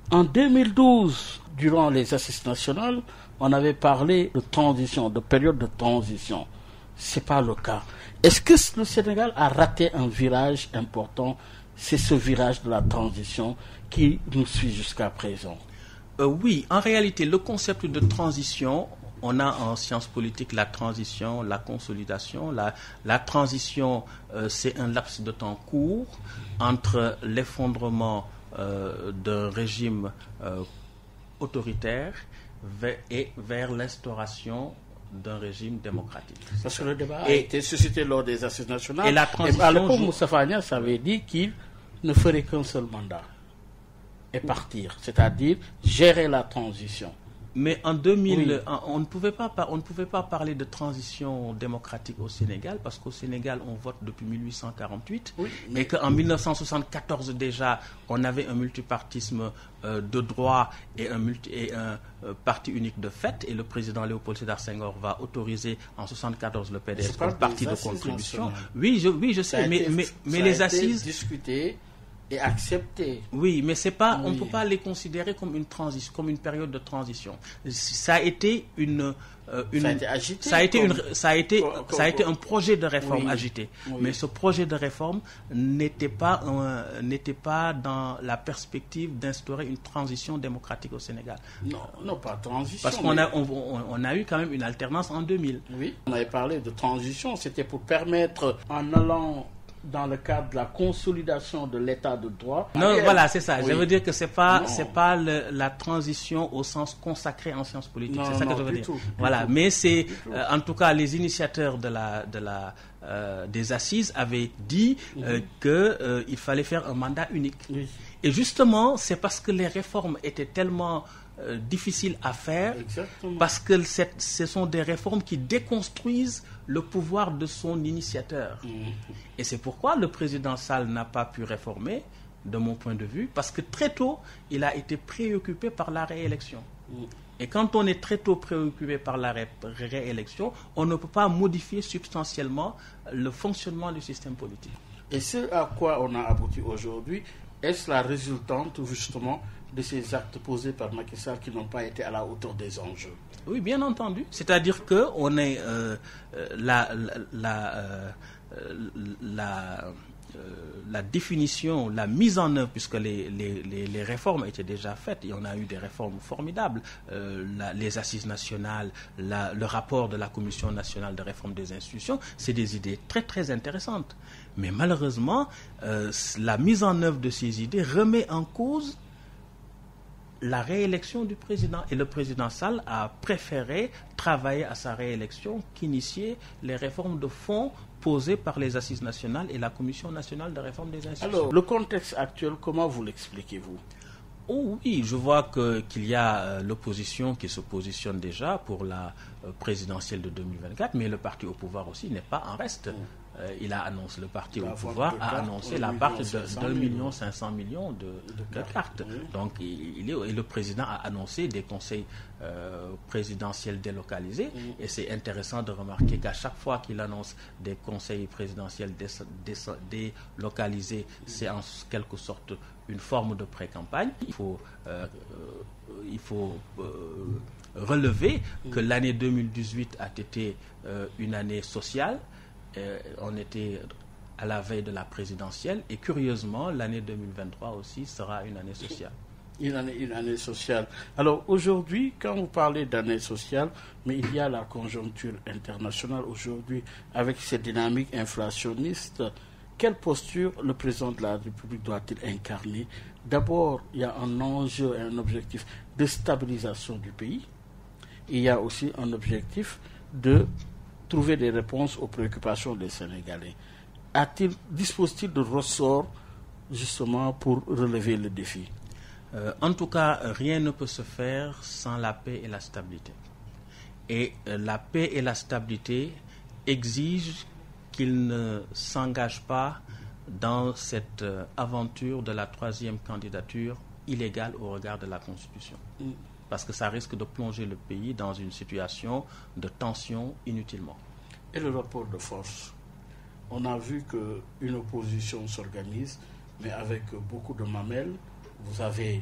En 2012, durant les assises nationales, on avait parlé de transition, de période de transition. Ce n'est pas le cas. Est-ce que le Sénégal a raté un virage important? C'est ce virage de la transition qui nous suit jusqu'à présent. Oui, en réalité, le concept de transition, on a en sciences politiques la transition, la consolidation. La transition, c'est un laps de temps court entre l'effondrement d'un régime autoritaire et vers l'instauration d'un régime démocratique. Parce que le débat a été suscité lors des assises nationales. Et la transition, à l'époque, Moustapha Agnès avait dit qu'il ne ferait qu'un seul mandat et partir, c'est-à-dire gérer la transition. Mais en 2000, on ne pouvait pas parler de transition démocratique au Sénégal, parce qu'au Sénégal, on vote depuis 1848, et qu'en 1974 déjà, on avait un multipartisme de droit et un parti unique de fait, et le président Léopold Sédar Senghor va autoriser en 1974 le PDS comme parti de contribution. Oui, je sais, mais les assises discutées et accepté. Oui, mais c'est pas, on ne peut pas les considérer comme une transition, comme une période de transition. Ça a été ça a été un projet de réforme agité. Oui. Mais ce projet de réforme n'était pas dans la perspective d'instaurer une transition démocratique au Sénégal. Non, pas transition. Parce qu'on a eu quand même une alternance en 2000. Oui, on avait parlé de transition, c'était pour permettre, en allant dans le cadre de la consolidation de l'état de droit. Non, voilà, c'est ça. Je veux dire que c'est pas la transition au sens consacré en sciences politiques. C'est ça que je veux dire. Voilà, mais c'est en tout cas les initiateurs des assises avaient dit qu'il fallait faire un mandat unique. Oui. Et justement, c'est parce que les réformes étaient tellement difficiles à faire. Exactement. Parce que ce sont des réformes qui déconstruisent le pouvoir de son initiateur. Et c'est pourquoi le président Sall n'a pas pu réformer, de mon point de vue, parce que très tôt, il a été préoccupé par la réélection. Et quand on est très tôt préoccupé par la réélection, on ne peut pas modifier substantiellement le fonctionnement du système politique. Et ce à quoi on a abouti aujourd'hui, est-ce la résultante justement de ces actes posés par Macky Sall qui n'ont pas été à la hauteur des enjeux? Oui, bien entendu. C'est-à-dire que on est la définition, la mise en œuvre, puisque les réformes étaient déjà faites, et on a eu des réformes formidables, les assises nationales, le rapport de la Commission nationale de réforme des institutions, c'est des idées très très intéressantes. Mais malheureusement, la mise en œuvre de ces idées remet en cause la réélection du président. Et le président Sall a préféré travailler à sa réélection qu'initier les réformes de fond posées par les assises nationales et la Commission nationale de réforme des institutions. Alors, le contexte actuel, comment vous l'expliquez-vous? Oh oui, je vois qu'il y a l'opposition qui se positionne déjà pour la présidentielle de 2024, mais le parti au pouvoir aussi n'est pas en reste. Il a annoncé, le parti au pouvoir a annoncé la part de 1,5 million de cartes. Donc, et le président a annoncé des conseils présidentiels délocalisés. Et c'est intéressant de remarquer qu'à chaque fois qu'il annonce des conseils présidentiels délocalisés, c'est en quelque sorte une forme de pré-campagne. Il faut relever que l'année 2018 a été une année sociale. On était à la veille de la présidentielle et curieusement, l'année 2023 aussi sera une année sociale. Une année sociale. Alors aujourd'hui, quand vous parlez d'année sociale, mais il y a la conjoncture internationale aujourd'hui avec ces dynamiques inflationnistes. Quelle posture le président de la République doit-il incarner? D'abord, il y a un enjeu et un objectif de stabilisation du pays. Il y a aussi un objectif de trouver des réponses aux préoccupations des Sénégalais. dispose-t-il de ressorts justement pour relever le défi? En tout cas, rien ne peut se faire sans la paix et la stabilité. Et la paix et la stabilité exigent qu'il ne s'engage pas dans cette aventure de la troisième candidature illégale au regard de la Constitution. Parce que ça risque de plonger le pays dans une situation de tension inutilement. Et le rapport de force? On a vu qu'une opposition s'organise, mais avec beaucoup de mamelles. Vous avez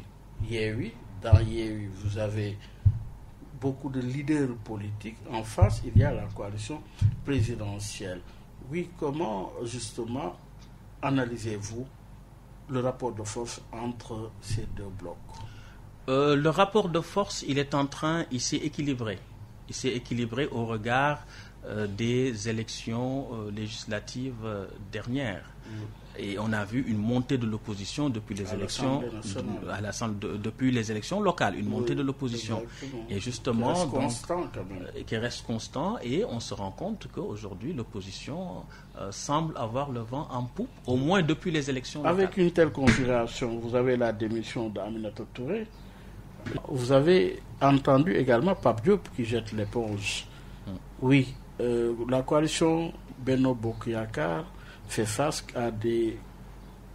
Yewwi, dans Yewwi, vous avez beaucoup de leaders politiques. En face, il y a la coalition présidentielle. Oui, comment justement analysez-vous le rapport de force entre ces deux blocs? Le rapport de force, il s'est équilibré. Il s'est équilibré au regard des élections législatives dernières. Et on a vu une montée de l'opposition depuis les élections depuis les élections locales, une montée de l'opposition. Exactement. Et justement, Qui reste constant, et on se rend compte qu'aujourd'hui l'opposition semble avoir le vent en poupe, au moins depuis les élections locales. Avec une telle configuration, vous avez la démission d'Aminatou Touré. Vous avez entendu également Pape Diop qui jette l'éponge. Oui, la coalition Benno Bokk Yakaar fait face à des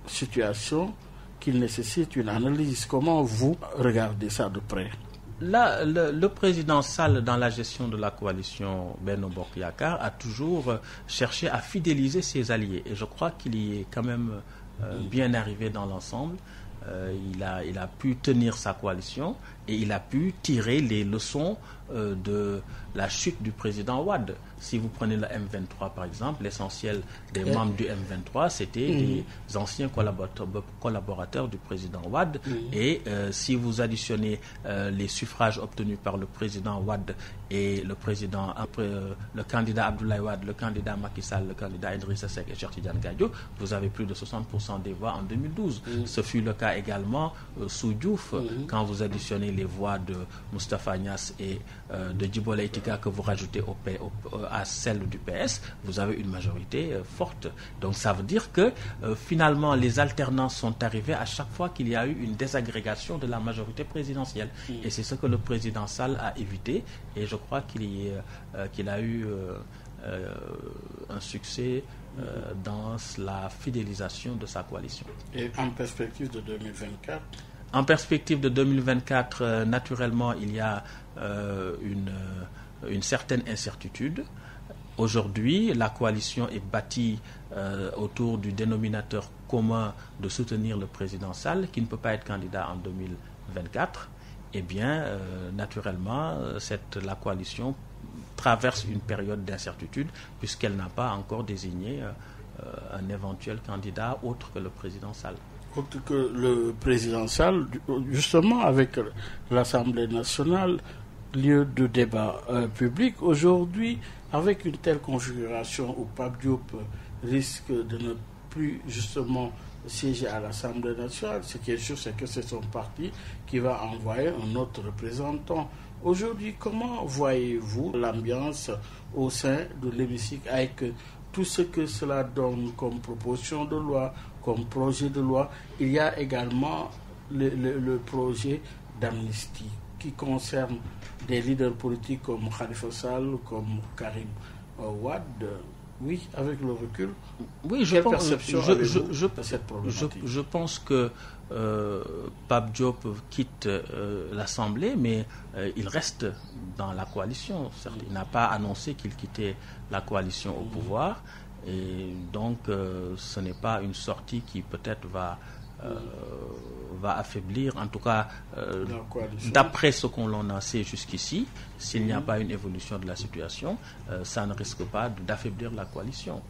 situations qui nécessitent une analyse. Comment vous regardez ça de près? Là, le président Sall, dans la gestion de la coalition Benno Bokk Yakaar, a toujours cherché à fidéliser ses alliés. Et je crois qu'il y est quand même bien arrivé dans l'ensemble. Il a pu tenir sa coalition et il a pu tirer les leçons de la chute du président Wade. Si vous prenez le M23 par exemple, l'essentiel des membres du M23 c'était des anciens collaborateurs du président Wade. Et si vous additionnez les suffrages obtenus par le président Wade et le candidat Abdoulaye Wade, le candidat Macky Sall, le candidat Idrissa Seck et Cheikh Tidiane Gadio, vous avez plus de 60% des voix en 2012. Ce fut le cas également sous Diouf, quand vous additionnez les voix de Moustapha Niasse et de Djibo Leyti Ka que vous rajoutez à celle du PS, vous avez une majorité forte. Donc ça veut dire que finalement les alternances sont arrivées à chaque fois qu'il y a eu une désagrégation de la majorité présidentielle. Et c'est ce que le président Sall a évité, et je crois qu'il a eu un succès dans la fidélisation de sa coalition. Et en perspective de 2024? En perspective de 2024, naturellement, il y a une certaine incertitude. Aujourd'hui, la coalition est bâtie autour du dénominateur commun de soutenir le président Sall, qui ne peut pas être candidat en 2024. Eh bien, naturellement, la coalition traverse une période d'incertitude puisqu'elle n'a pas encore désigné un éventuel candidat autre que le président Sall. Autre que le président Sall, justement avec l'Assemblée nationale, lieu de débat public, aujourd'hui, avec une telle configuration où Pape Diop risque de ne plus justement siéger à l'Assemblée nationale, ce qui est sûr, c'est que c'est son parti qui va envoyer un autre représentant. Aujourd'hui, comment voyez-vous l'ambiance au sein de l'hémicycle avec tout ce que cela donne comme proposition de loi, comme projet de loi? Il y a également le projet d'amnistie qui concerne des leaders politiques comme Khalifa Sall, comme Karim Wade. Oui, avec le recul, quelle perception avez-vous de cette problématique? Je pense que Pape Diop quitte l'Assemblée, mais il reste dans la coalition. Certes, il n'a pas annoncé qu'il quittait la coalition au pouvoir, et donc ce n'est pas une sortie qui peut-être va affaiblir, en tout cas d'après ce qu'on en a sait jusqu'ici, s'il n'y a pas une évolution de la situation, ça ne risque pas d'affaiblir la coalition.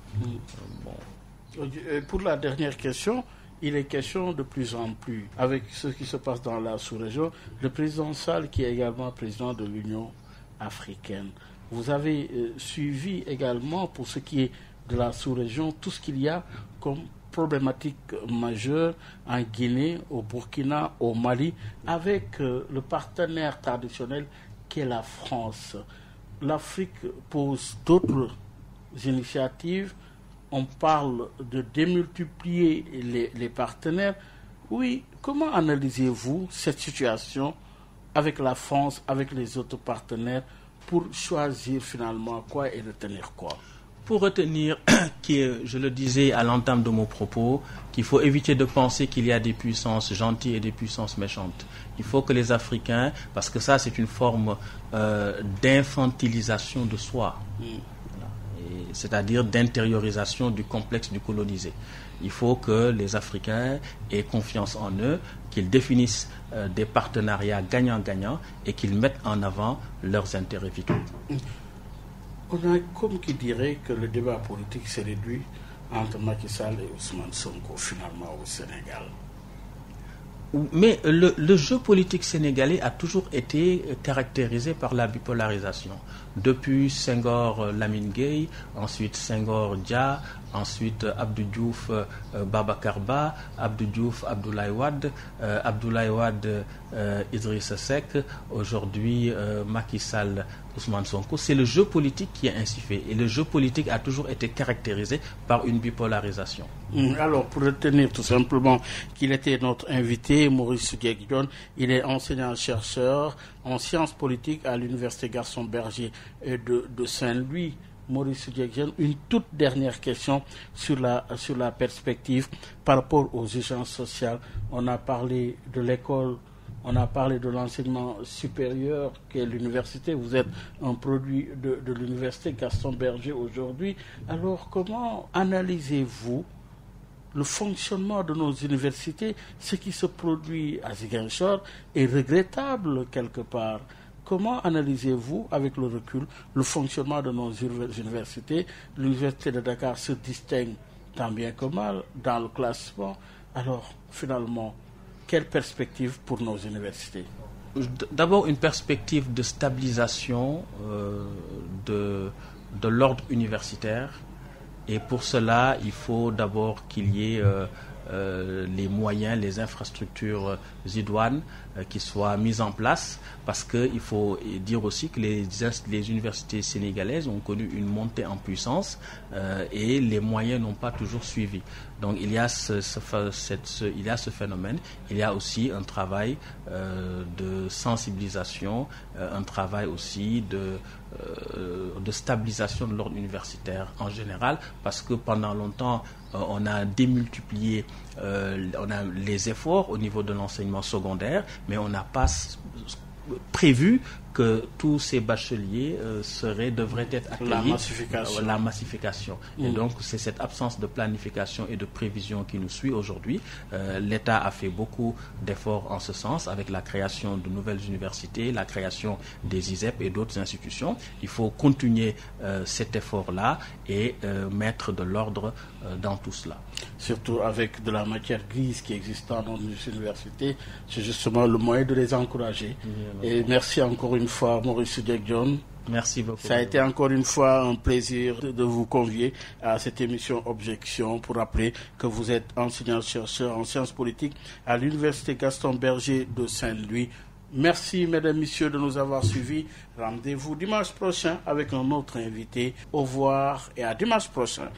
Pour la dernière question, il est question de plus en plus, avec ce qui se passe dans la sous-région, le président Sall qui est également président de l'Union africaine. Vous avez suivi également, pour ce qui est de la sous-région, tout ce qu'il y a comme problématique majeure en Guinée, au Burkina, au Mali, avec le partenaire traditionnel qui est la France. L'Afrique pose d'autres initiatives. on parle de démultiplier les partenaires. Oui, comment analysez-vous cette situation avec la France, avec les autres partenaires, pour choisir finalement quoi et retenir quoi? Pour retenir, je le disais à l'entame de mon propos, qu'il faut éviter de penser qu'il y a des puissances gentilles et des puissances méchantes. Il faut que les Africains, parce que ça c'est une forme d'infantilisation de soi, c'est-à-dire d'intériorisation du complexe du colonisé. Il faut que les Africains aient confiance en eux, qu'ils définissent des partenariats gagnant-gagnant et qu'ils mettent en avant leurs intérêts vitaux. On a comme qui dirait que le débat politique s'est réduit entre Macky Sall et Ousmane Sonko finalement au Sénégal. Mais le jeu politique sénégalais a toujours été caractérisé par la bipolarisation. Depuis Senghor Lamine Gueye, ensuite Senghor Dia, ensuite Abdou Diouf Babacar Ba, Abdou Diouf Abdoulaye Wade Idrissa Seck, aujourd'hui Macky Sall Ousmane Sonko. C'est le jeu politique qui est ainsi fait. Et le jeu politique a toujours été caractérisé par une bipolarisation. Alors, pour retenir tout simplement qu'il était notre invité, Maurice Soudieck-Dione, il est enseignant-chercheur en sciences politiques à l'Université Gaston Berger de Saint-Louis. Maurice Soudieck-Dione, une toute dernière question sur la perspective par rapport aux urgences sociales. On a parlé de l'école, on a parlé de l'enseignement supérieur qu'est l'université. Vous êtes un produit de l'Université Gaston Berger aujourd'hui. Alors, comment analysez-vous le fonctionnement de nos universités? Ce qui se produit à Ziguinchor est regrettable quelque part. Comment analysez-vous, avec le recul, le fonctionnement de nos universités? L'université de Dakar se distingue tant bien que mal dans le classement. Alors, finalement, quelle perspective pour nos universités? D'abord, une perspective de stabilisation de l'ordre universitaire. Et pour cela, il faut d'abord qu'il y ait les moyens, les infrastructures idoines qui soient mises en place, parce qu'il faut dire aussi que les universités sénégalaises ont connu une montée en puissance et les moyens n'ont pas toujours suivi. Donc il y a ce phénomène. Il y a aussi un travail de sensibilisation, un travail aussi de stabilisation de l'ordre universitaire en général, parce que pendant longtemps on a démultiplié les efforts au niveau de l'enseignement secondaire, mais on n'a pas prévu que tous ces bacheliers devraient être accueillis. La massification. Et donc, c'est cette absence de planification et de prévision qui nous suit aujourd'hui. L'État a fait beaucoup d'efforts en ce sens, avec la création de nouvelles universités, la création des ISEP et d'autres institutions. Il faut continuer cet effort-là et mettre de l'ordre dans tout cela. Surtout avec de la matière grise qui existe dans nos universités, c'est justement le moyen de les encourager. Et merci encore une fois, Maurice Soudieck-Dione. Merci beaucoup. Ça a été encore une fois un plaisir de vous convier à cette émission Objection, pour rappeler que vous êtes enseignant-chercheur en sciences politiques à l'Université Gaston Berger de Saint-Louis. Merci, mesdames et messieurs, de nous avoir suivis. Rendez-vous dimanche prochain avec un autre invité. Au revoir et à dimanche prochain.